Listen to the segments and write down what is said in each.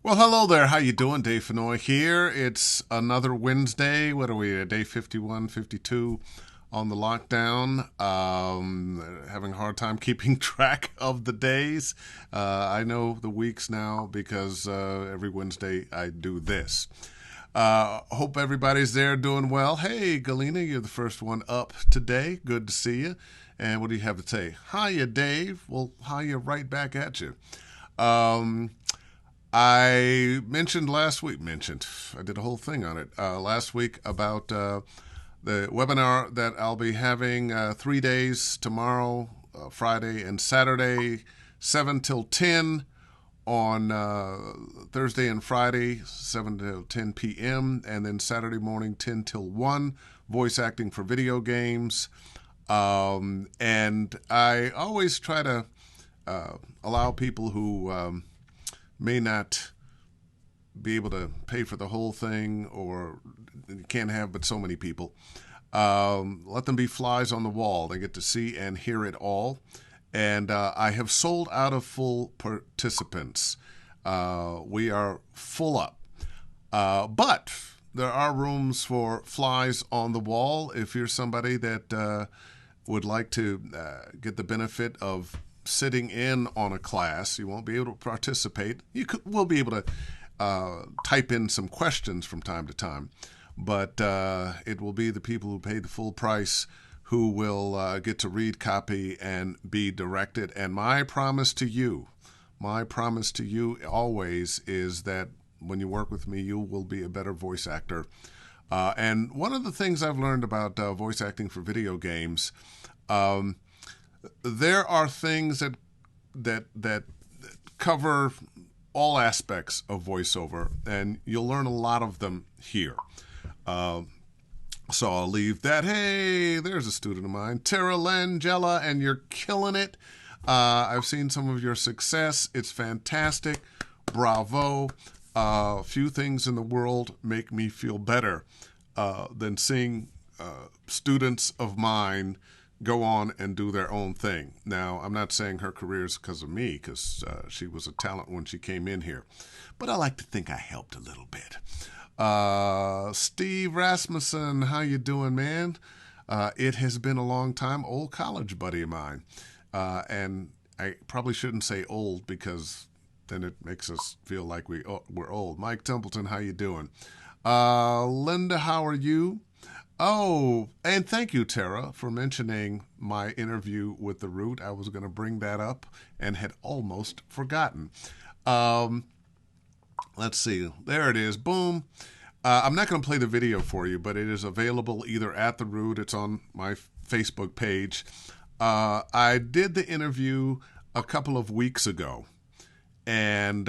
Well, hello there. How you doing? Dave Fennoy here. It's another Wednesday. What are we, day 51, 52 on the lockdown? Having a hard time keeping track of the days. I know the weeks now because every Wednesday I do this. Hope everybody's there doing well. Hey, Galena, you're the first one up today. Good to see you. And what do you have to say? Hiya, Dave. Well, hiya right back at you. Um, I I did a whole thing on it last week about the webinar that I'll be having 3 days tomorrow, Friday and Saturday, 7 till 10 on Thursday and Friday, 7 till 10 p.m., and then Saturday morning, 10 till 1, voice acting for video games. And I always try to allow people who may not be able to pay for the whole thing or can't have but so many people. Let them be flies on the wall. They get to see and hear it all. And I have sold out of full participants. We are full up. But there are rooms for flies on the wall if you're somebody that would like to get the benefit of sitting in on a class. You won't be able to participate. Will be able to type in some questions from time to time, but it will be the people who pay the full price who will get to read, copy, and be directed. And my promise to you always is that when you work with me, you will be a better voice actor. And one of the things I've learned about voice acting for video games, there are things that cover all aspects of voiceover, and you'll learn a lot of them here. So I'll leave that. Hey, there's a student of mine, Tara Langella, and you're killing it. I've seen some of your success. It's fantastic. Bravo. Few things in the world make me feel better than seeing students of mine go on and do their own thing. Now, I'm not saying her career is because of me, because she was a talent when she came in here. But I like to think I helped a little bit. Steve Rasmussen, how you doing, man? It has been a long time. Old college buddy of mine. And I probably shouldn't say old because then it makes us feel like we're old. Mike Templeton, how you doing? Linda, how are you? Oh, and thank you, Tara, for mentioning my interview with The Root. I was going to bring that up and had almost forgotten. Um, let's see. There it is. Boom. I'm not going to play the video for you, but it is available either at The Root. It's on my Facebook page. I did the interview a couple of weeks ago, and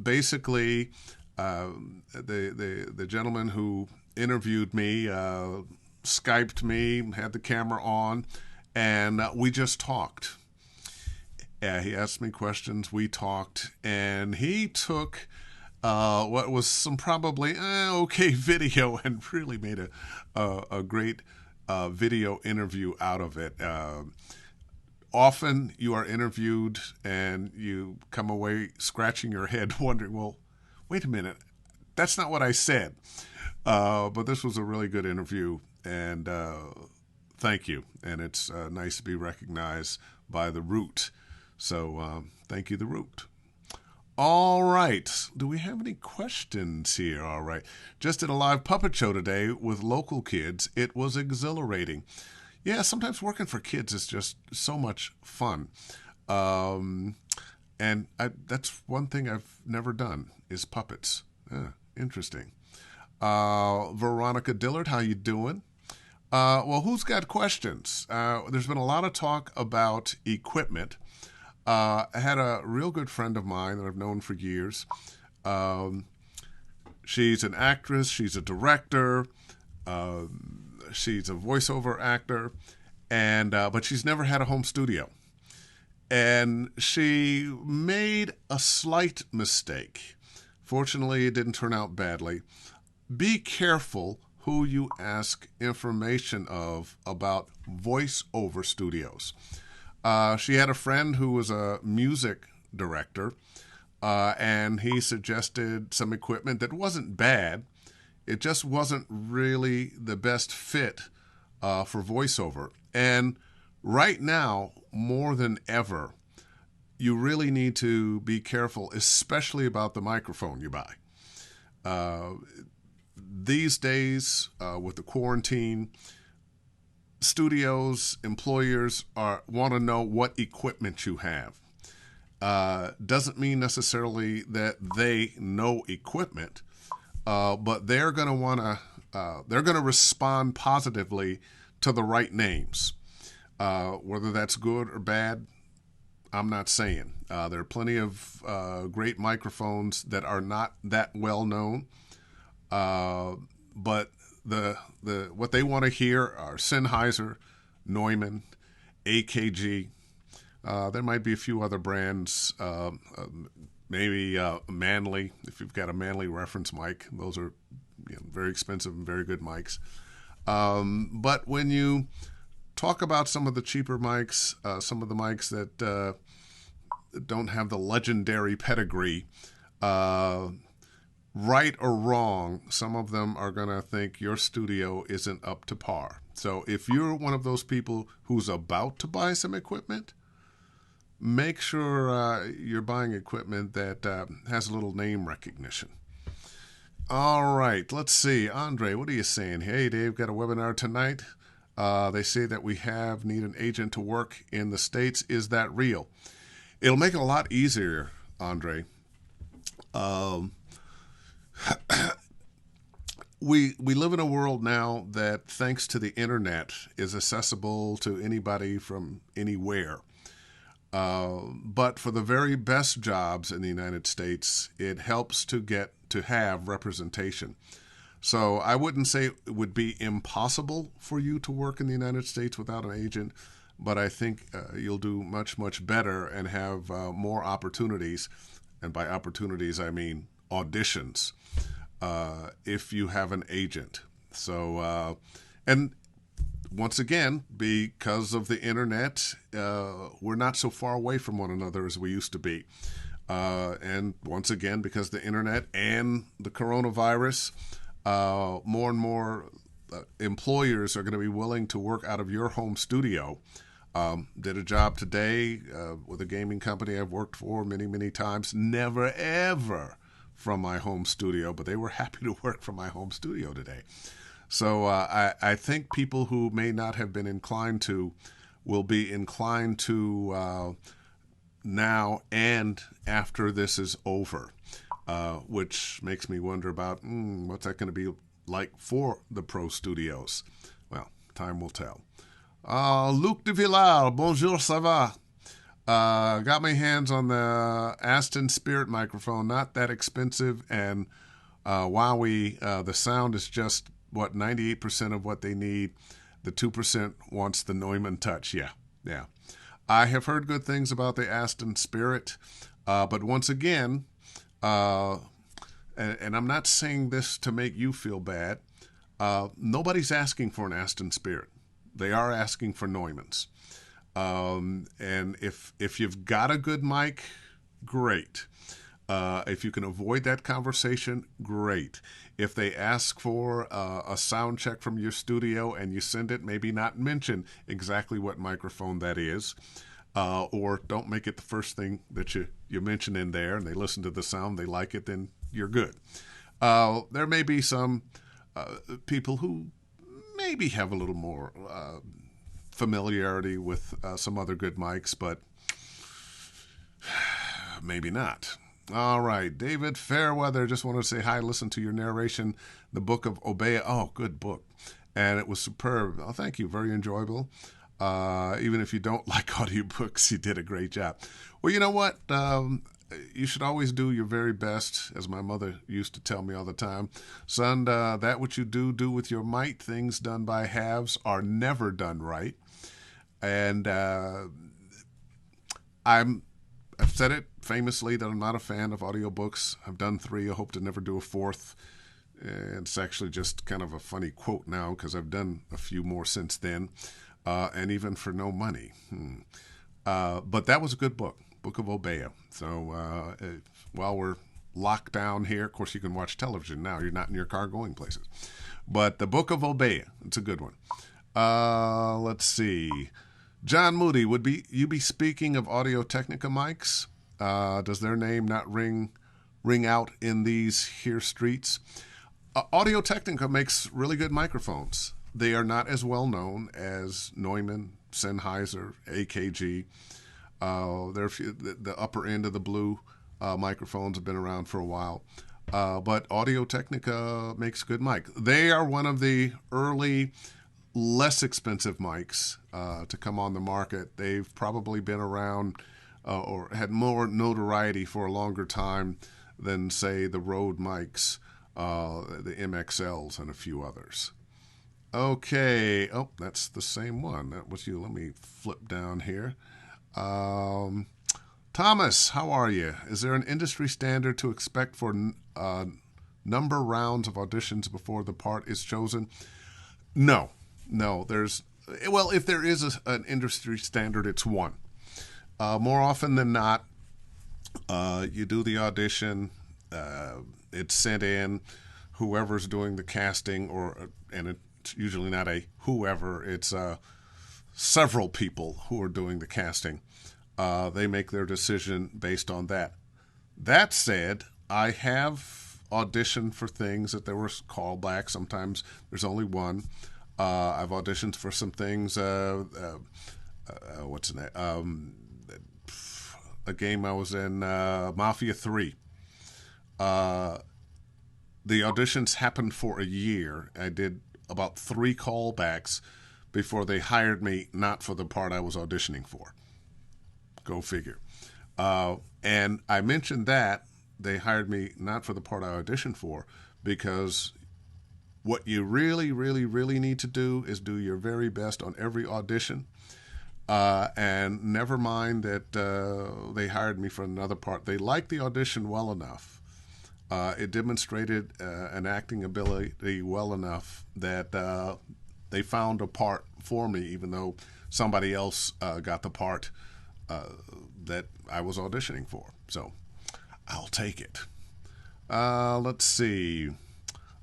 basically, the gentleman who interviewed me Skyped me, had the camera on, and we just talked. He asked me questions, we talked, and he took what was some probably okay video and really made a great video interview out of it. Often you are interviewed and you come away scratching your head wondering, well, wait a minute, that's not what I said. But this was a really good interview, and thank you. And it's nice to be recognized by The Root. So thank you, The Root. All right. Do we have any questions here? All right. Just did a live puppet show today with local kids. It was exhilarating. Yeah, sometimes working for kids is just so much fun. Um, and that's one thing I've never done is puppets. Interesting. Veronica Dillard, how you doing? Well, who's got questions? There's been a lot of talk about equipment. I had a real good friend of mine that I've known for years. Um, she's an actress. She's a director. She's a voiceover actor, and but she's never had a home studio. And she made a slight mistake. Fortunately, it didn't turn out badly. Be careful who you ask information of about voiceover studios. She had a friend who was a music director, and he suggested some equipment that wasn't bad. It just wasn't really the best fit for voiceover. And right now, more than ever, you really need to be careful, especially about the microphone you buy. These days, with the quarantine, studios, employers want to know what equipment you have. Doesn't mean necessarily that they know equipment, but they're going to they're going to respond positively to the right names. Whether that's good or bad, I'm not saying. There are plenty of great microphones that are not that well known, but the what they want to hear are Sennheiser, Neumann, AKG. There might be a few other brands, maybe Manley, if you've got a Manley reference mic. Those are very expensive and very good mics. But when you talk about some of the cheaper mics, some of the mics that don't have the legendary pedigree, right or wrong, some of them are going to think your studio isn't up to par. So if you're one of those people who's about to buy some equipment, make sure you're buying equipment that has a little name recognition. All right, let's see. Andre, what are you saying? Hey, Dave, got a webinar tonight. They say that we need an agent to work in the States. Is that real? It'll make it a lot easier, Andre. We live in a world now that, thanks to the internet, is accessible to anybody from anywhere. But for the very best jobs in the United States, it helps to have representation. So I wouldn't say it would be impossible for you to work in the United States without an agent, but I think you'll do much, much better and have more opportunities. And by opportunities, I mean auditions, if you have an agent. So, and once again, because of the internet, we're not so far away from one another as we used to be. And once again, because the internet and the coronavirus, more and more employers are going to be willing to work out of your home studio. Did a job today with a gaming company I've worked for many, many times. Never, ever from my home studio, but they were happy to work from my home studio today. So I think people who may not have been inclined to will be inclined to now and after this is over, which makes me wonder about what's that going to be like for the pro studios. Well, time will tell. Luc de Villard, bonjour, ça va? Got my hands on the Aston Spirit microphone, not that expensive, and the sound is just, 98% of what they need. The 2% wants the Neumann Touch. Yeah. I have heard good things about the Aston Spirit, but once again, and I'm not saying this to make you feel bad, nobody's asking for an Aston Spirit. They are asking for Neumanns. And if you've got a good mic, great. If you can avoid that conversation, great. If they ask for a sound check from your studio and you send it, maybe not mention exactly what microphone that is, or don't make it the first thing that you mention in there, and they listen to the sound, they like it, then you're good. There may be some people who maybe have a little more familiarity with some other good mics, but maybe not. All right, David Fairweather, just wanted to say hi, listen to your narration, the book of Obeah. Oh, good book. And it was superb. Oh, thank you, very enjoyable. Even if you don't like audiobooks, you did a great job. Well, you know what? You should always do your very best, as my mother used to tell me all the time. Son, that which you do with your might. Things done by halves are never done right. And I've said it famously that I'm not a fan of audiobooks. I've done 3. I hope to never do a 4th. It's actually just kind of a funny quote now because I've done a few more since then, and even for no money. But that was a good book, Book of Obeah. So while we're locked down here. Of course, you can watch television now. You're not in your car going places. But the Book of Obeah, it's a good one. Let's see. John Moody, would you be speaking of Audio Technica mics? Does their name not ring out in these here streets? Audio Technica makes really good microphones. They are not as well known as Neumann, Sennheiser, AKG. They're the upper end of the blue microphones have been around for a while. But Audio Technica makes good mic. They are one of the early, less expensive mics to come on the market. They've probably been around or had more notoriety for a longer time than, say, the Rode mics, the MXLs, and a few others. Okay. Oh, that's the same one. That was you. Let me flip down here. Thomas, how are you? Is there an industry standard to expect for number rounds of auditions before the part is chosen? No. Well, if there is an industry standard, it's one. More often than not, you do the audition, it's sent in, whoever's doing the casting, and it's usually not a whoever, it's several people who are doing the casting. They make their decision based on that. That said, I have auditioned for things that there were callbacks. Sometimes there's only one. I've auditioned for some things. What's the name? A game I was in, Mafia 3. The auditions happened for a year. I did about 3 callbacks before they hired me, not for the part I was auditioning for. Go figure. And I mentioned that they hired me not for the part I auditioned for, because what you really, really, really need to do is do your very best on every audition. And never mind that they hired me for another part. They liked the audition well enough. It demonstrated an acting ability well enough that they found a part for me, even though somebody else got the part that I was auditioning for. So I'll take it. Let's see.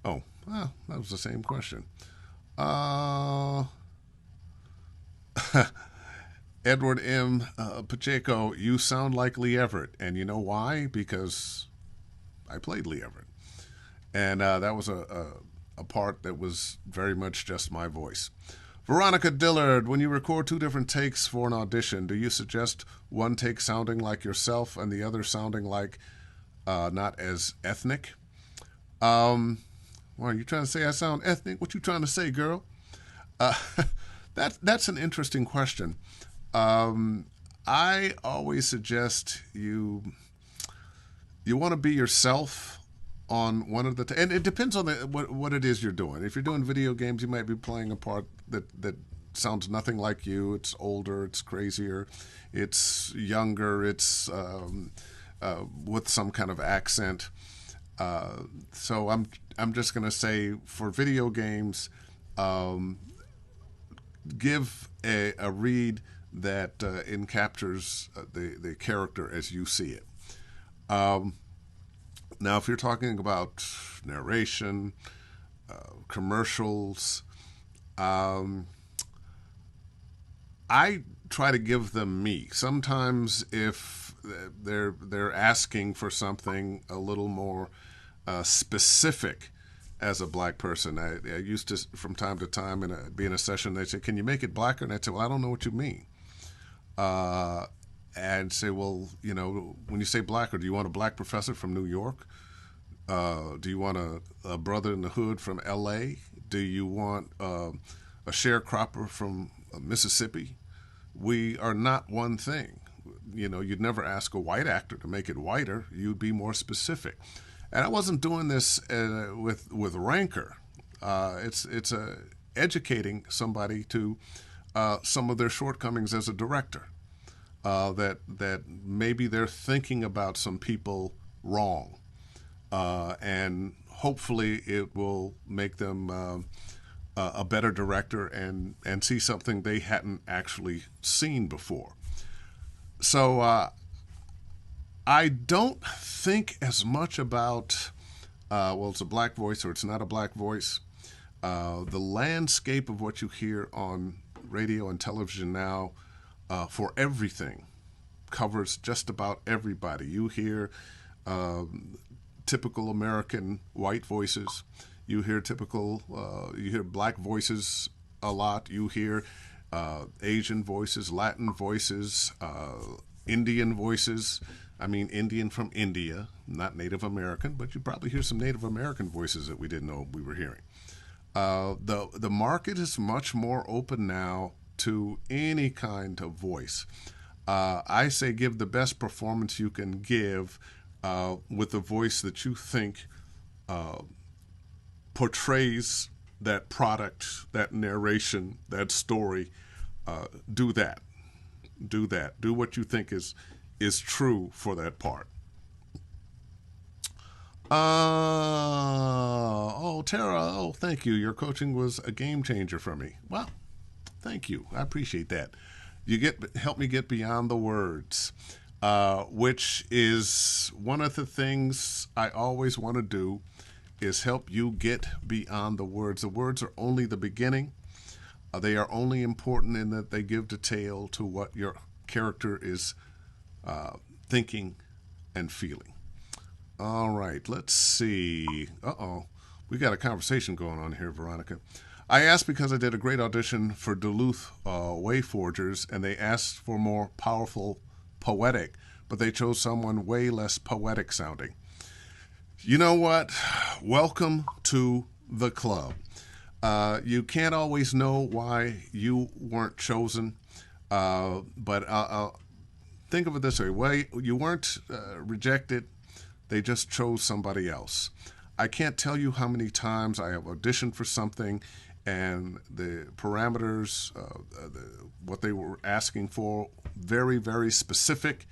Oh, well, that was the same question. Edward M. Pacheco, you sound like Lee Everett. And you know why? Because I played Lee Everett. And that was a part that was very much just my voice. Veronica Dillard, when you record 2 different takes for an audition, do you suggest one take sounding like yourself and the other sounding like not as ethnic? Why are you trying to say I sound ethnic? What you trying to say, girl? That's an interesting question. I always suggest you want to be yourself on one of the and it depends on what it is you're doing. If you're doing video games, you might be playing a part that sounds nothing like you. It's older, it's crazier, it's younger, it's with some kind of accent. So I'm just going to say, for video games, give a read that encaptures the character as you see it. Now, if you're talking about narration, commercials, I try to give them me. Sometimes if they're asking for something a little more specific as a black person, I used to, from time to time, be in a session, they'd say, "Can you make it blacker?" And I'd say, "Well, I don't know what you mean." And say, "Well, when you say blacker, do you want a black professor from New York? Do you want a brother in the hood from L.A.? Do you want a sharecropper from Mississippi?" We are not one thing. You'd never ask a white actor to make it whiter. You'd be more specific. And I wasn't doing this with rancor. It's educating somebody to some of their shortcomings as a director. That maybe they're thinking about some people wrong, and hopefully it will make them a better director and see something they hadn't actually seen before. So I don't think as much about, well, it's a black voice or it's not a black voice. The landscape of what you hear on radio and television now for everything covers just about everybody. You hear typical American white voices. You hear you hear black voices a lot. You hear Asian voices, Latin voices, Indian voices. I mean, Indian from India, not Native American, but you probably hear some Native American voices that we didn't know we were hearing. The market is much more open now to any kind of voice. I say give the best performance you can give with a voice that you think portrays that product, that narration, that story. Do that. Do that. Do what you think is true for that part. Oh, Tara. Oh, thank you. Your coaching was a game changer for me. Well, thank you. I appreciate that. Help me get beyond the words, which is one of the things I always want to do is help you get beyond the words. The words are only the beginning. They are only important in that they give detail to what your character is thinking and feeling. All right, let's see. Uh-oh. We got a conversation going on here, Veronica. I asked because I did a great audition for Duluth Wayforgers, and they asked for more powerful, poetic, but they chose someone way less poetic sounding. You know what? Welcome to the club. You can't always know why you weren't chosen, but think of it this way. Well, you weren't rejected. They just chose somebody else. I can't tell you how many times I have auditioned for something and the parameters, what they were asking for, very, very specific.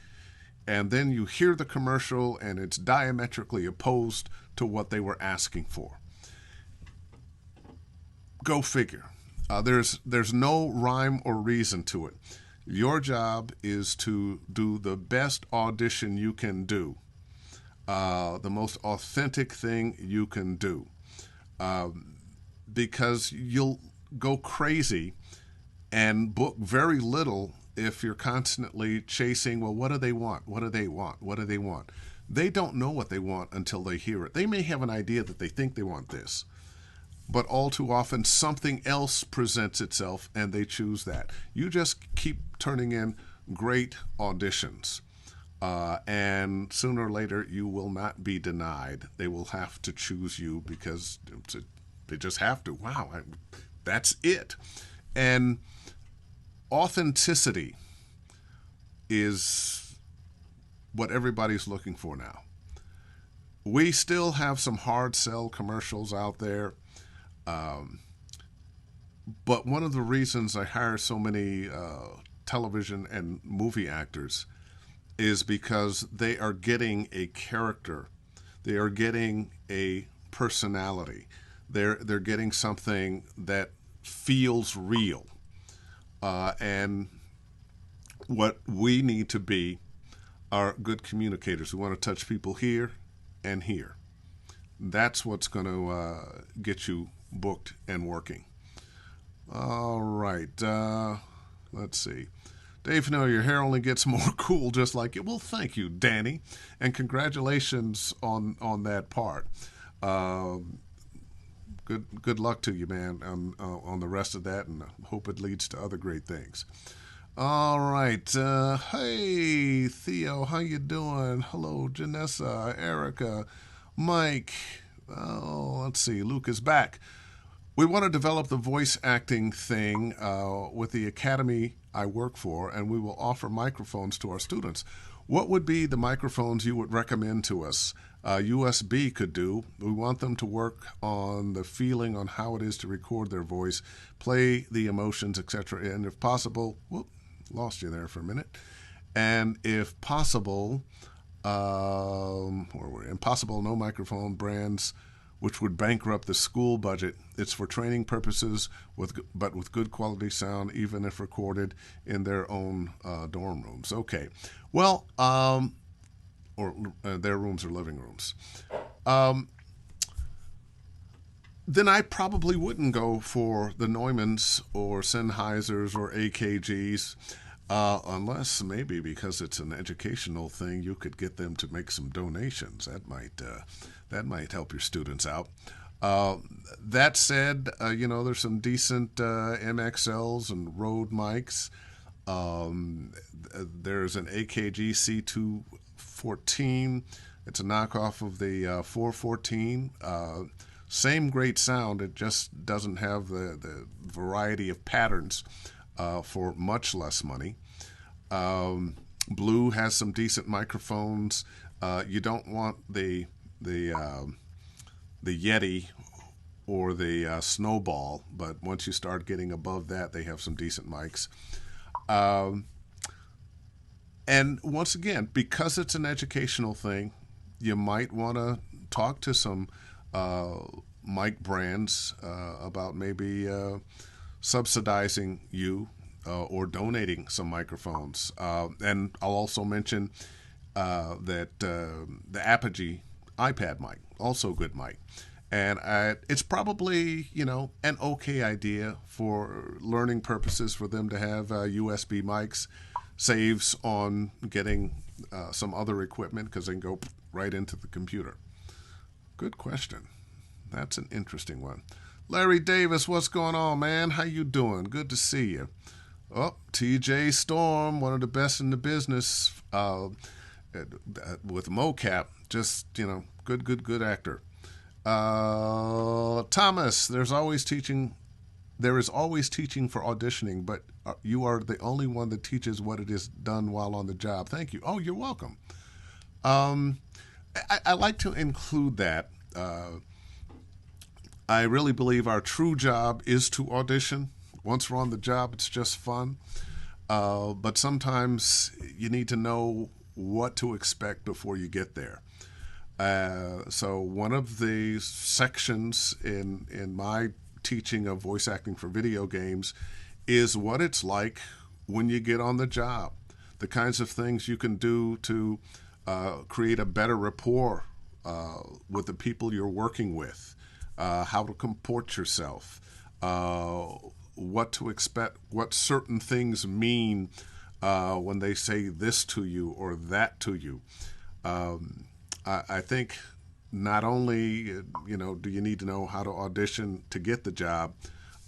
And then you hear the commercial and it's diametrically opposed to what they were asking for. Go figure. There's no rhyme or reason to it. Your job is to do the best audition you can do. The most authentic thing you can do. Because you'll go crazy and book very little if you're constantly chasing, well, what do they want? What do they want? What do they want? They don't know what they want until they hear it. They may have an idea that they think they want this, but all too often something else presents itself and they choose that. You just keep turning in great auditions. And sooner or later, you will not be denied. They will have to choose you because they just have to. Wow, that's it. And authenticity is what everybody's looking for now. We still have some hard sell commercials out there. But one of the reasons I hire so many television and movie actors is because they are getting a character. They are getting a personality. They're getting something that feels real. And what we need to be are good communicators. We want to touch people here and here. That's what's going to get you booked and working. All right. Let's see. Dave, Fennoy, your hair only gets more cool just like it. Well, thank you, Danny, and congratulations on that part. Good luck to you, man, on the rest of that, and I hope it leads to other great things. All right. Hey, Theo, how you doing? Hello, Janessa, Erica, Mike. Oh, let's see. Luke is back. We want to develop the voice acting thing with the academy I work for, and we will offer microphones to our students. What would be the microphones you would recommend to us? USB could do. We want them to work on the feeling on how it is to record their voice, play the emotions, etc. And if possible, lost you there for a minute. And if possible, impossible, no microphone brands, which would bankrupt the school budget. It's for training purposes, but with good quality sound, even if recorded in their own dorm rooms. Okay. Well, or their rooms or living rooms. Um, then I probably wouldn't go for the Neumanns or Sennheisers or AKGs, unless maybe because it's an educational thing, you could get them to make some donations. That might help your students out. Uh, that said, there's some decent MXLs and Rode mics. Um, there's an AKG C214. It's a knockoff of the 414. Same great sound. It just doesn't have the variety of patterns for much less money. Blue has some decent microphones. You don't want the Yeti or the Snowball, but once you start getting above that, they have some decent mics. Um, and once again, because it's an educational thing, you might want to talk to some uh, mic brands about maybe subsidizing you or donating some microphones. And I'll also mention that the Apogee iPad mic, also a good mic. And it's probably, an okay idea for learning purposes for them to have USB mics. Saves on getting some other equipment because they can go right into the computer. Good question. That's an interesting one. Larry Davis, what's going on, man? How you doing? Good to see you. Oh, TJ Storm, one of the best in the business with mocap. Just, good actor. Thomas, there is always teaching for auditioning, but you are the only one that teaches what it is done while on the job. Thank you. Oh, you're welcome. Um, I like to include that. I really believe our true job is to audition. Once we're on the job, it's just fun. But sometimes you need to know what to expect before you get there. So one of the sections in my teaching of voice acting for video games is what it's like when you get on the job. The kinds of things you can do to create a better rapport with the people you're working with, how to comport yourself, what to expect, what certain things mean when they say this to you or that to you. I think not only do you need to know how to audition to get the job,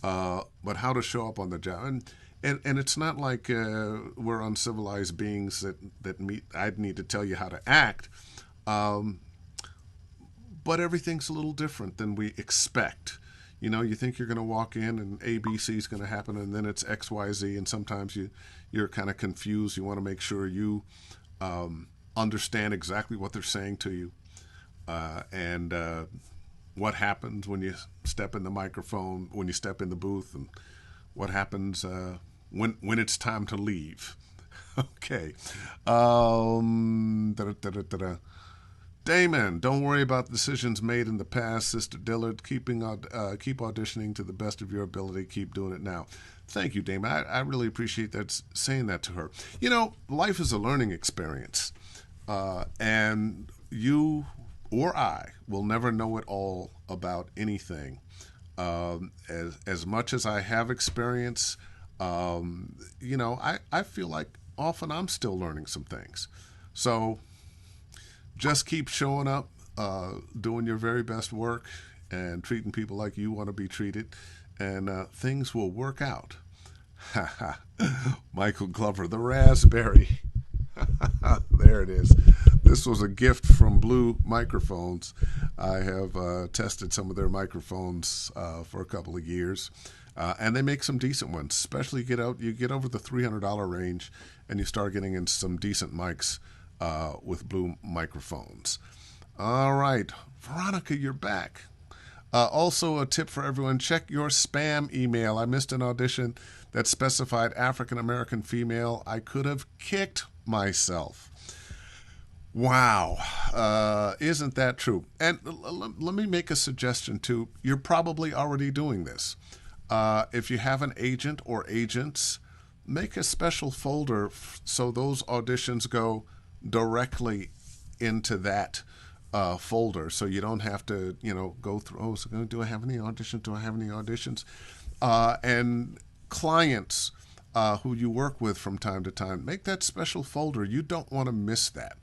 but how to show up on the job. And it's not like we're uncivilized beings that meet. I'd need to tell you how to act, but everything's a little different than we expect. You think you're going to walk in and ABC is going to happen, and then it's XYZ, and sometimes you're kind of confused. You want to make sure you understand exactly what they're saying to you, and what happens when you step in the microphone, when you step in the booth, and what happens when it's time to leave. Okay. Da-da-da-da-da. Damon, don't worry about decisions made in the past. Sister Dillard, keep auditioning to the best of your ability. Keep doing it now. Thank you, Damon. I really appreciate that, saying that to her. Life is a learning experience. And you or I will never know it all about anything. As much as I have experience, I feel like often I'm still learning some things. So just keep showing up, doing your very best work, and treating people like you want to be treated, and things will work out. Michael Glover, the raspberry. There it is. This was a gift from Blue Microphones. I have tested some of their microphones for a couple of years, and they make some decent ones. Especially you get over the $300 range, and you start getting into some decent mics with Blue Microphones. All right, Veronica, you're back. Also, a tip for everyone: check your spam email. I missed an audition that specified African American female. I could have kicked myself. Wow. Isn't that true? And let me make a suggestion too. You're probably already doing this. If you have an agent or agents, make a special folder so those auditions go directly into that folder, so you don't have to, go through. Oh, so do I have any auditions? Do I have any auditions? And clients who you work with from time to time, make that special folder. You don't want to miss that.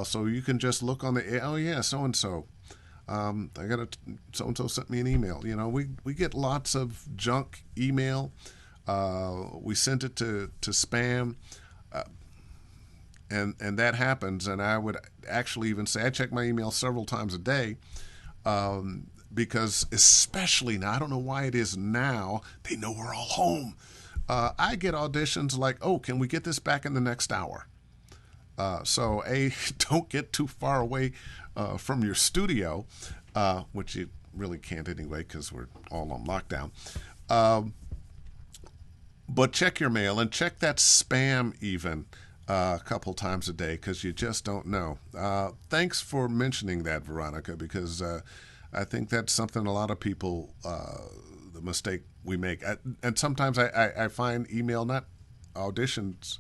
So you can just look on the, oh yeah, so and so. I got a so and so sent me an email. We get lots of junk email. We sent it to spam. And that happens, and I would actually even say I check my email several times a day, because especially now, I don't know why it is now, they know we're all home. I get auditions like, oh, can we get this back in the next hour? So don't get too far away from your studio, which you really can't anyway because we're all on lockdown. But check your mail and check that spam even a couple times a day, because you just don't know. Thanks for mentioning that, Veronica, because I think that's something a lot of people, the mistake we make. And sometimes I find email, not auditions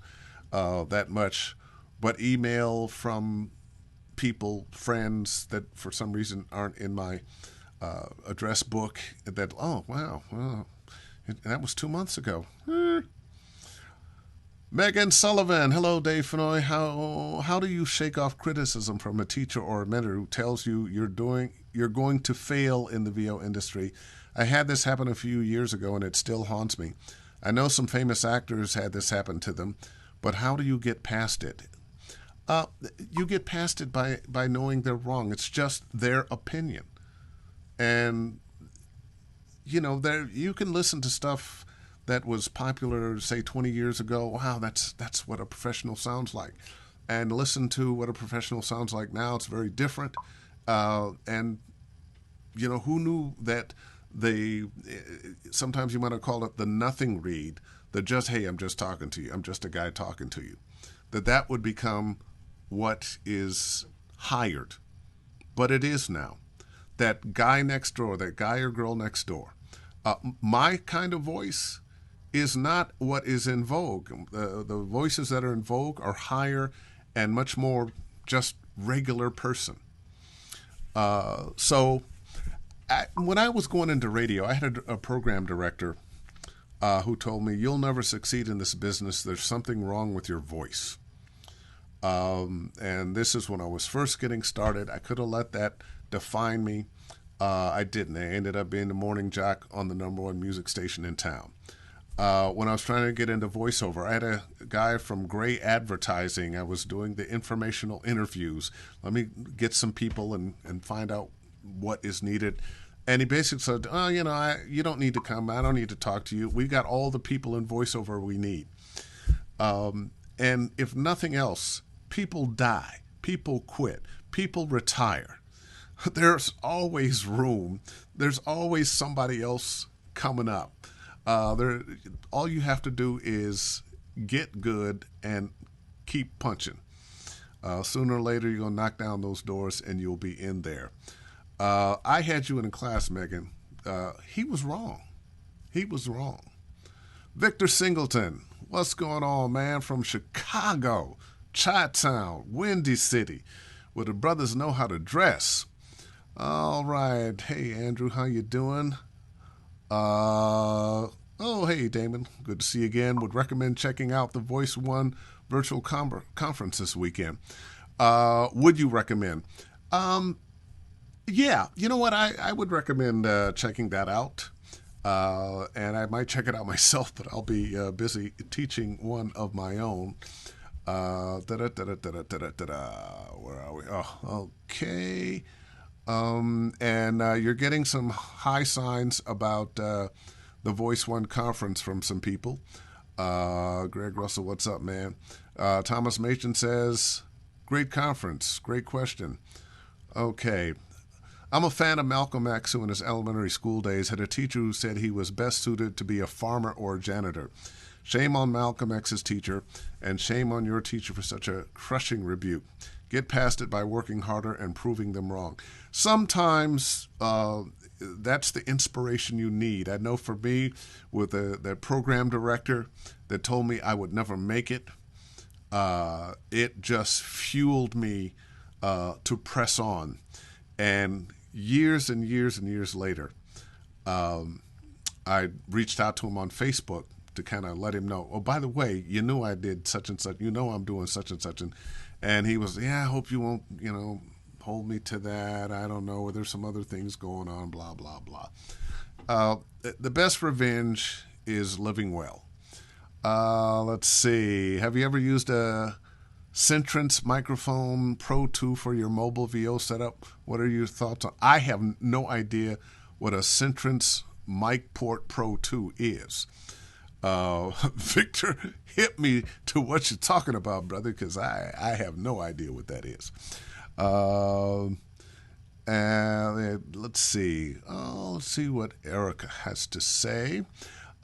that much, but email from people, friends that for some reason aren't in my address book, that, oh, wow, well, that was 2 months ago. Megan Sullivan, hello, Dave Fennoy. How do you shake off criticism from a teacher or a mentor who tells you you're going to fail in the VO industry? I had this happen a few years ago, and it still haunts me. I know some famous actors had this happen to them, but how do you get past it? You get past it by knowing they're wrong. It's just their opinion, and you can listen to stuff that was popular, say 20 years ago. Wow, that's what a professional sounds like. And listen to what a professional sounds like now. It's very different. And who knew that sometimes you might have called it the nothing read, the just, hey, I'm just talking to you, I'm just a guy talking to you, that would become what is hired. But it is now. That guy next door, that guy or girl next door. My kind of voice is not what is in vogue. The voices that are in vogue are higher and much more just regular person. So when I was going into radio, I had a program director who told me, you'll never succeed in this business. There's something wrong with your voice. And this is when I was first getting started. I could have let that define me. I didn't. I ended up being the morning jock on the #1 music station in town. When I was trying to get into voiceover, I had a guy from Gray Advertising. I was doing the informational interviews. Let me get some people and find out what is needed. And he basically said, oh, you don't need to come. I don't need to talk to you. We got all the people in voiceover we need. And if nothing else, people die. People quit. People retire. There's always room. There's always somebody else coming up. All you have to do is get good and keep punching. Sooner or later, you're going to knock down those doors and you'll be in there. I had you in a class, Megan. He was wrong. He was wrong. Victor Singleton, what's going on, man? From Chicago, Chi-Town, Windy City, where the brothers know how to dress. All right. Hey, Andrew, how you doing? Oh, hey, Damon. Good to see you again. Would recommend checking out the Voice One virtual conference this weekend. Would you recommend? Yeah, you know what? I would recommend checking that out. And I might check it out myself, but I'll be busy teaching one of my own. Where are we? Oh, okay. And you're getting some high signs about the Voice One conference from some people. Greg Russell, what's up, man? Thomas Machen says, great conference, great question. Okay. I'm a fan of Malcolm X, who in his elementary school days had a teacher who said he was best suited to be a farmer or a janitor. Shame on Malcolm X's teacher, and shame on your teacher for such a crushing rebuke. Get past it by working harder and proving them wrong. Sometimes that's the inspiration you need. I know for me, with the program director that told me I would never make it, it just fueled me to press on. And years and years and years later, I reached out to him on Facebook to kind of let him know, oh, by the way, you knew I did such and such. You know I'm doing such and such. And he was, yeah, I hope you won't, hold me to that. I don't know. There's some other things going on, blah, blah, blah. The best revenge is living well. Let's see. Have you ever used a Centrance Microphone Pro 2 for your mobile VO setup? What are your thoughts on? I have no idea what a Centrance Mic Port Pro 2 is. Victor, hit me to what you're talking about, brother, because I have no idea what that is. Let's see. Let's see what Erica has to say.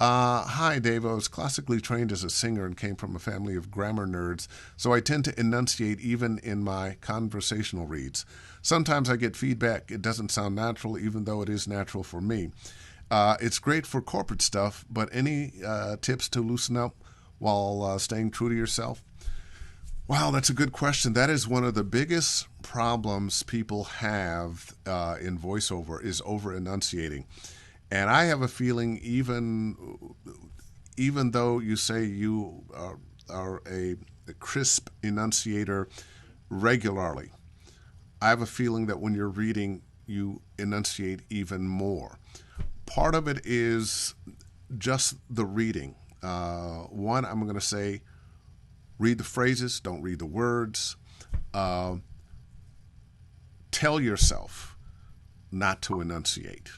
Hi, Dave. I was classically trained as a singer and came from a family of grammar nerds, so I tend to enunciate even in my conversational reads. Sometimes I get feedback it doesn't sound natural, even though it is natural for me. It's great for corporate stuff, but any tips to loosen up while staying true to yourself? Wow, that's a good question. That is one of the biggest problems people have in voiceover is over-enunciating. And I have a feeling even though you say you are a crisp enunciator regularly, I have a feeling that when you're reading, you enunciate even more. Part of it is just the reading. One, I'm going to say, read the phrases, don't read the words. Tell yourself not to enunciate.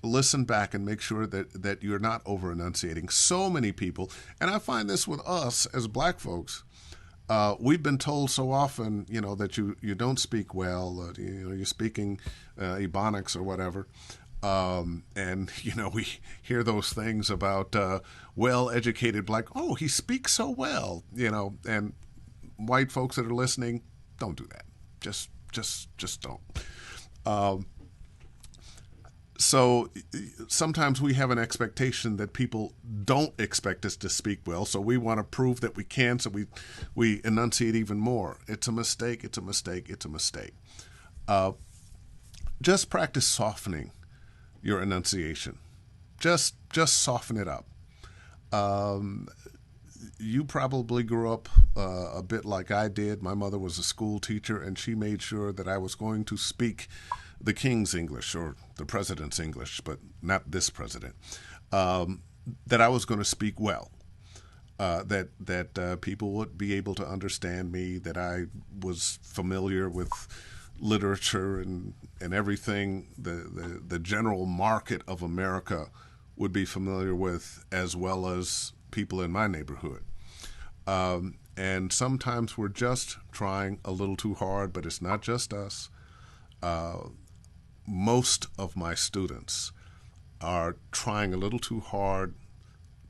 Listen back and make sure that you're not over-enunciating. So many people, and I find this with us as black folks, we've been told so often, that you don't speak well, you're speaking Ebonics or whatever. And, we hear those things about well-educated black, oh, he speaks so well, and white folks that are listening, don't do that. Just don't. So sometimes we have an expectation that people don't expect us to speak well, so we want to prove that we can, so we enunciate even more. It's a mistake, it's a mistake, it's a mistake. Just practice softening your enunciation. Just soften it up. You probably grew up a bit like I did. My mother was a school teacher, and she made sure that I was going to speak the King's English or the President's English, but not this president. That I was going to speak well. That people would be able to understand me. That I was familiar with literature and everything the general market of America would be familiar with, as well as people in my neighborhood. And sometimes we're just trying a little too hard, but it's not just us. Most of my students are trying a little too hard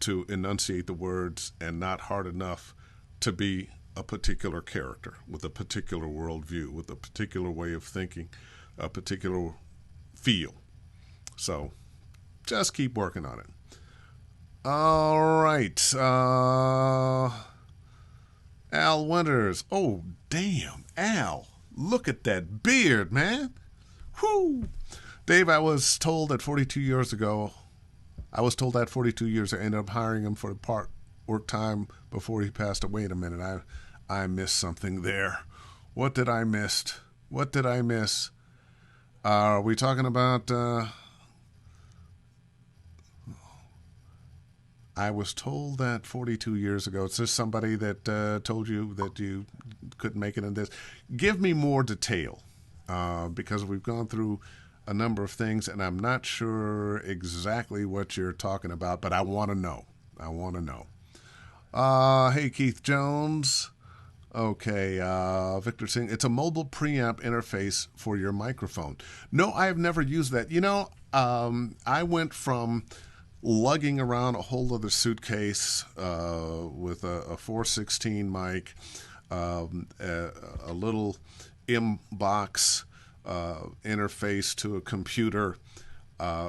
to enunciate the words and not hard enough to be a particular character with a particular worldview, with a particular way of thinking, a particular feel. So just keep working on it. All right. Al Winters. Oh, damn, Al. Look at that beard, man. Whew. Dave, I was told that 42 years ago, I ended up hiring him for part work time before he passed away. Wait a minute, I missed something there. What did I miss? Are we talking about... I was told that 42 years ago. Is this somebody that told you that you couldn't make it in this? Give me more detail, because we've gone through a number of things, and I'm not sure exactly what you're talking about, but I want to know. Hey, Keith Jones. Okay, Victor Singh. It's a mobile preamp interface for your microphone. No, I have never used that. I went from lugging around a whole other suitcase with a 416 mic, a little M-box interface to a computer,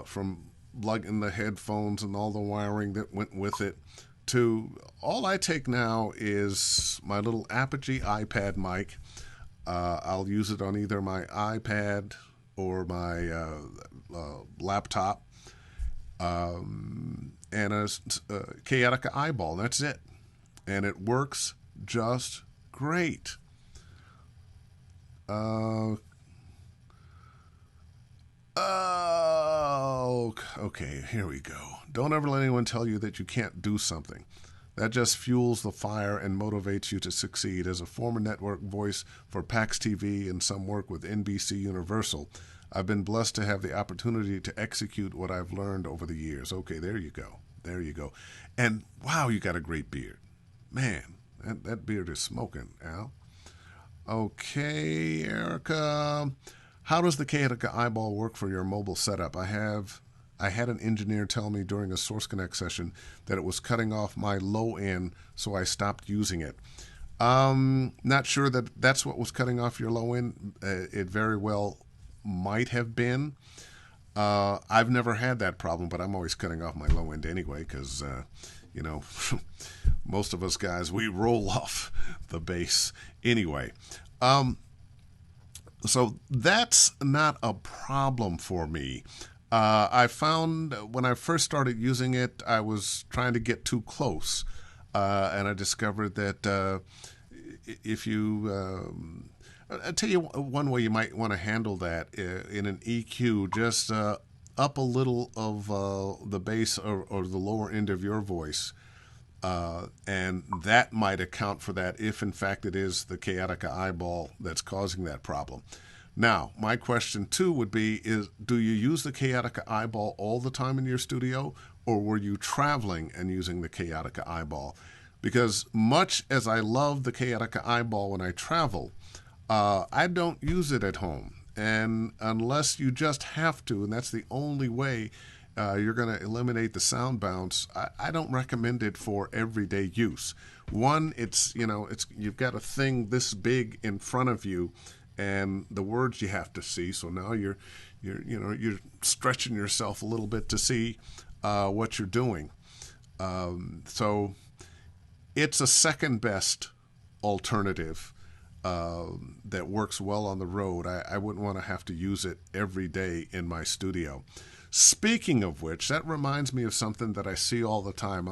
from lugging the headphones and all the wiring that went with it, all I take now is my little Apogee iPad mic. I'll use it on either my iPad or my laptop, and a Chaotica eyeball. That's it, and it works just great. Okay, here we go. Don't ever let anyone tell you that you can't do something. That just fuels the fire and motivates you to succeed. As a former network voice for PAX TV and some work with NBC Universal, I've been blessed to have the opportunity to execute what I've learned over the years. Okay, there you go. There you go. And wow, you got a great beard. Man, that beard is smoking, Al. Okay, Erica. How does the Chaotica eyeball work for your mobile setup? I had an engineer tell me during a Source Connect session that it was cutting off my low end, so I stopped using it. Not sure that that's what was cutting off your low end. It very well might have been. I've never had that problem, but I'm always cutting off my low end anyway because, most of us guys, we roll off the bass anyway. So that's not a problem for me. I found when I first started using it, I was trying to get too close. And I discovered that if you... I'll tell you one way you might want to handle that in an EQ, just up a little of the bass or the lower end of your voice. And that might account for that if, in fact, it is the Chaotica eyeball that's causing that problem. Now, my question, too, would be, do you use the Chaotica eyeball all the time in your studio, or were you traveling and using the Chaotica eyeball? Because much as I love the Chaotica eyeball when I travel, I don't use it at home. And unless you just have to, and that's the only way you're going to eliminate the sound bounce, I don't recommend it for everyday use. One, you've got a thing this big in front of you, and the words you have to see. So now you're stretching yourself a little bit to see what you're doing. So it's a second best alternative that works well on the road. I wouldn't want to have to use it every day in my studio. Speaking of which, that reminds me of something that I see all the time.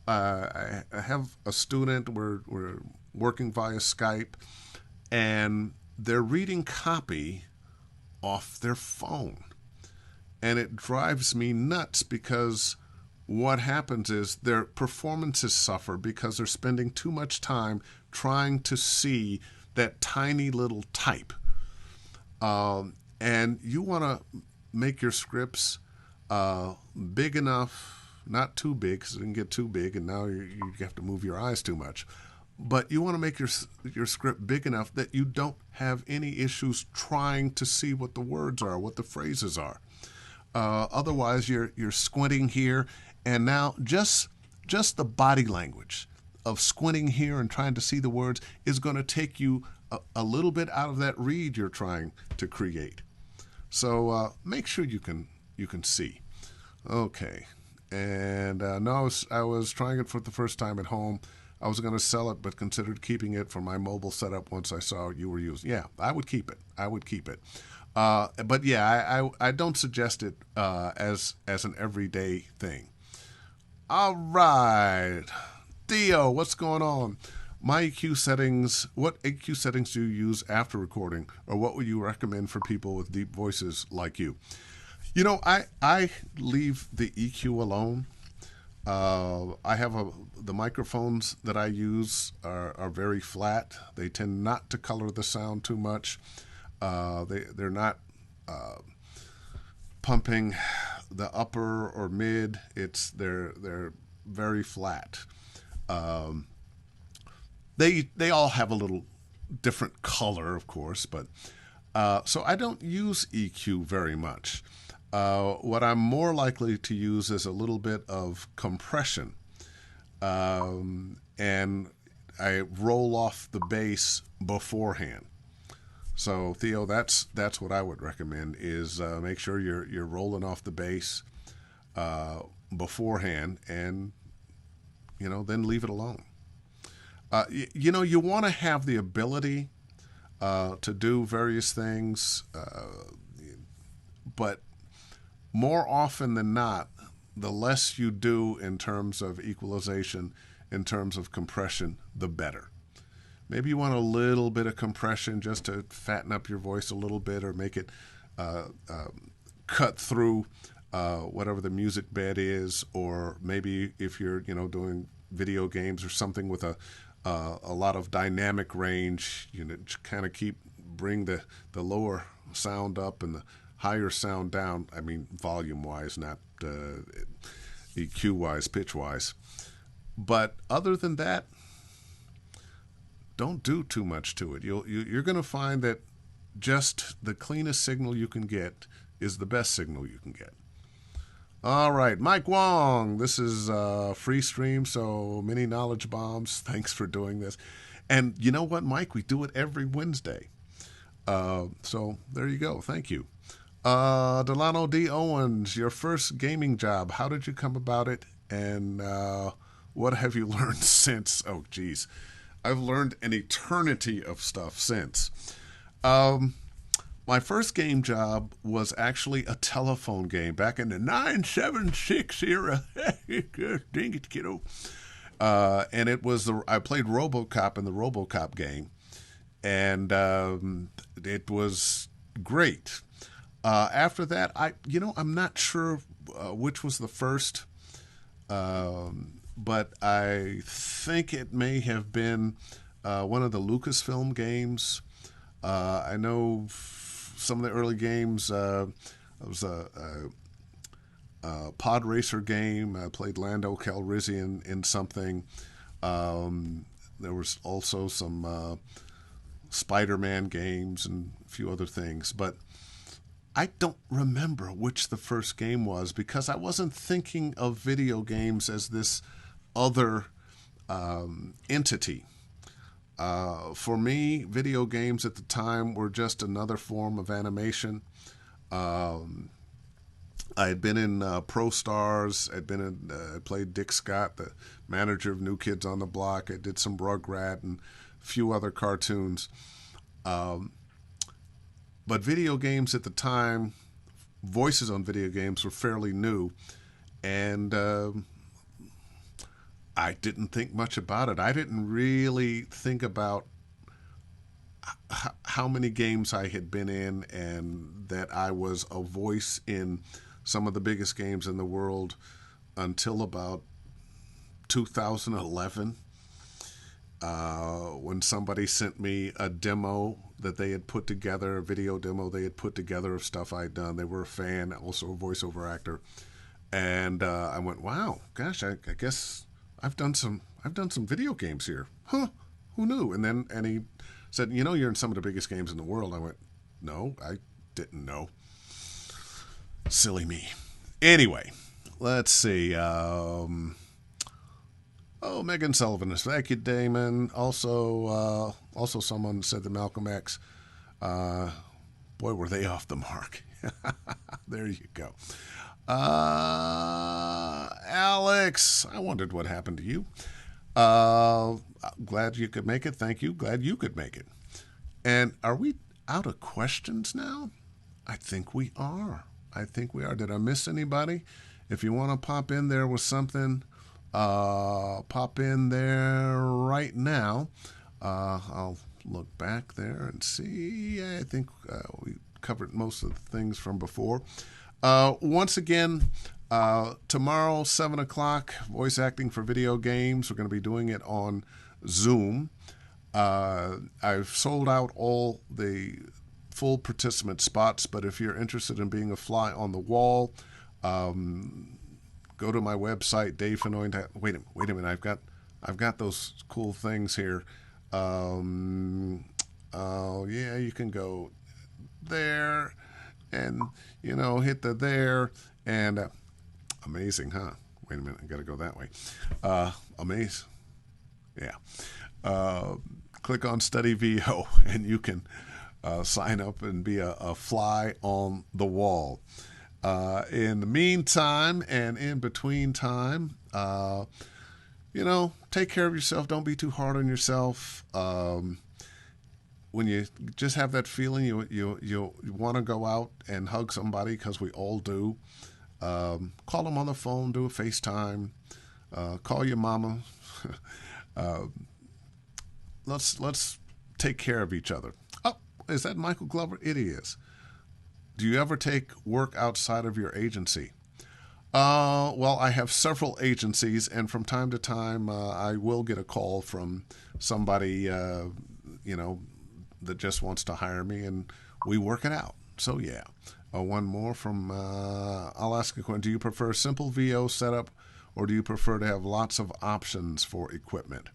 I have a student, we're working via Skype, and they're reading copy off their phone. And it drives me nuts because what happens is their performances suffer because they're spending too much time trying to see that tiny little type. And you want to make your scripts big enough, not too big because it can get too big and now you have to move your eyes too much. But you want to make your script big enough that you don't have any issues trying to see what the words are, what the phrases are. Otherwise, you're squinting here, and now just the body language of squinting here and trying to see the words is going to take you a little bit out of that read you're trying to create. So make sure you can see. Okay, and no, I was trying it for the first time at home. I was going to sell it, but considered keeping it for my mobile setup once I saw you were using. Yeah, I would keep it. But yeah, I don't suggest it as an everyday thing. All right, Theo, what's going on? My EQ settings. What EQ settings do you use after recording, or what would you recommend for people with deep voices like you? I leave the EQ alone. I have the microphones that I use are very flat. They tend not to color the sound too much. They're not pumping the upper or mid. They're very flat. They all have a little different color, of course, but so I don't use EQ very much. What I'm more likely to use is a little bit of compression, and I roll off the bass beforehand. So Theo, that's what I would recommend is make sure you're rolling off the bass beforehand and then leave it alone. You want to have the ability to do various things, but more often than not, the less you do in terms of equalization, in terms of compression, the better. Maybe you want a little bit of compression just to fatten up your voice a little bit, or make it cut through whatever the music bed is, or maybe if you're doing video games or something with a lot of dynamic range, kind of bring the lower sound up and the higher sound down. I mean, volume wise, not EQ wise, pitch wise. But other than that, don't do too much to it. You're going to find that just the cleanest signal you can get is the best signal you can get. All right, Mike Wong. This is free stream, so many knowledge bombs. Thanks for doing this. And you know what, Mike? We do it every Wednesday. So there you go. Thank you. Delano D. Owens, your first gaming job. How did you come about it? And what have you learned since? Oh, geez. I've learned an eternity of stuff since. My first game job was actually a telephone game back in the 976 era. Dang it, kiddo. And it was I played RoboCop in the RoboCop game, and it was great. After that, I'm not sure which was the first, but I think it may have been one of the Lucasfilm games. I know some of the early games. It was a pod racer game. I played Lando Calrissian in something. There was also some Spider-Man games and a few other things, but I don't remember which the first game was, because I wasn't thinking of video games as this other entity. For me, video games at the time were just another form of animation. I had been in Pro Stars. I played Dick Scott, the manager of New Kids on the Block. I did some Rugrat and a few other cartoons. But video games at the time, voices on video games were fairly new, and I didn't think much about it. I didn't really think about how many games I had been in, and that I was a voice in some of the biggest games in the world until about 2011, when somebody sent me a demo that they had put together, a video demo they had put together of stuff I'd done. They were a fan, also a voiceover actor, and I went, "Wow, gosh, I guess I've done some video games here, huh? Who knew?" And he said, "You're in some of the biggest games in the world." I went, "No, I didn't know." Silly me. Anyway, let's see. Megan Sullivan. Thank you, Damon. Also someone said that Malcolm X. Boy, were they off the mark. There you go. Alex, I wondered what happened to you. Glad you could make it. Thank you. Glad you could make it. And are we out of questions now? I think we are. Did I miss anybody? If you want to pop in there with something, pop in there right now. I'll look back there and see. I think we covered most of the things from before. Once again, tomorrow, 7 o'clock, voice acting for video games. We're going to be doing it on Zoom. I've sold out all the full participant spots, but if you're interested in being a fly on the wall, go to my website, Dave Fennoy. Wait a minute, I've got those cool things here. You can go there and hit the there, and amazing, huh? Wait a minute, I gotta go that way. Amazing. Yeah. Click on Study VO and you can sign up and be a fly on the wall. In the meantime and in between time, take care of yourself. Don't be too hard on yourself. When you just have that feeling, you want to go out and hug somebody, because we all do. Call them on the phone, do a FaceTime, call your mama. uh, let's take care of each other. Oh, is that Michael Glover? It is. Do you ever take work outside of your agency? Well, I have several agencies, and from time to time, I will get a call from somebody, that just wants to hire me, and we work it out. So yeah. One more from, I'll ask a question. Do you prefer simple VO setup, or do you prefer to have lots of options for equipment?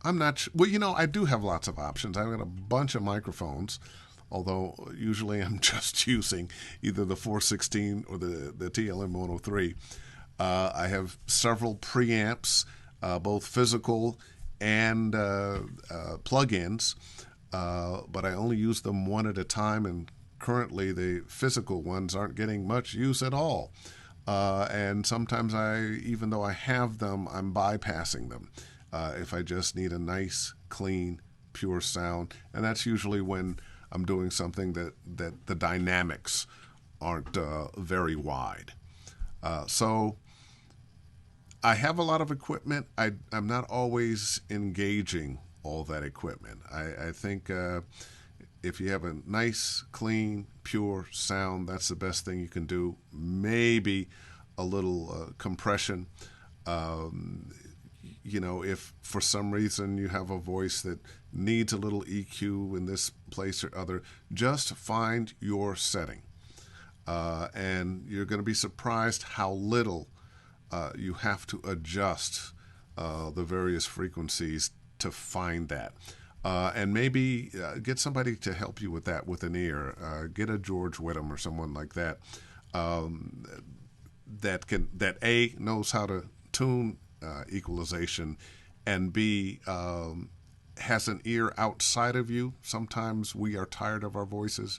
I'm not sure. Well, I do have lots of options. I've got a bunch of microphones, although usually I'm just using either the 416 or the TLM 103. I have several preamps, both physical and plug-ins, but I only use them one at a time, and currently the physical ones aren't getting much use at all. And sometimes even though I have them, I'm bypassing them if I just need a nice, clean, pure sound. And that's usually when I'm doing something that the dynamics aren't very wide. So I have a lot of equipment. I'm not always engaging all that equipment. I think if you have a nice, clean, pure sound, that's the best thing you can do. Maybe a little compression. If for some reason you have a voice that needs a little EQ in this place or other, just find your setting. And you're going to be surprised how little you have to adjust the various frequencies to find that. And maybe get somebody to help you with that with an ear. Get a George Whittam or someone like that, that A, knows how to tune equalization, and B, has an ear outside of you. Sometimes we are tired of our voices.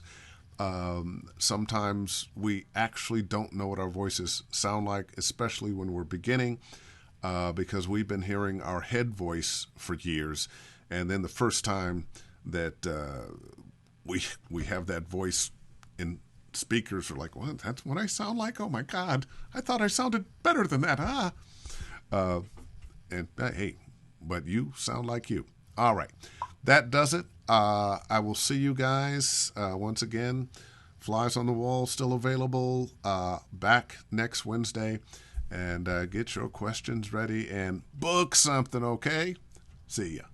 Sometimes we actually don't know what our voices sound like, especially when we're beginning, because we've been hearing our head voice for years, and then the first time that we have that voice in speakers, are like, well, that's what I sound like? Oh my God, I thought I sounded better than that, hey, but you sound like you. All right, that does it. I will see you guys once again. Flies on the Wall still available, back next Wednesday. And get your questions ready and book something, okay? See ya.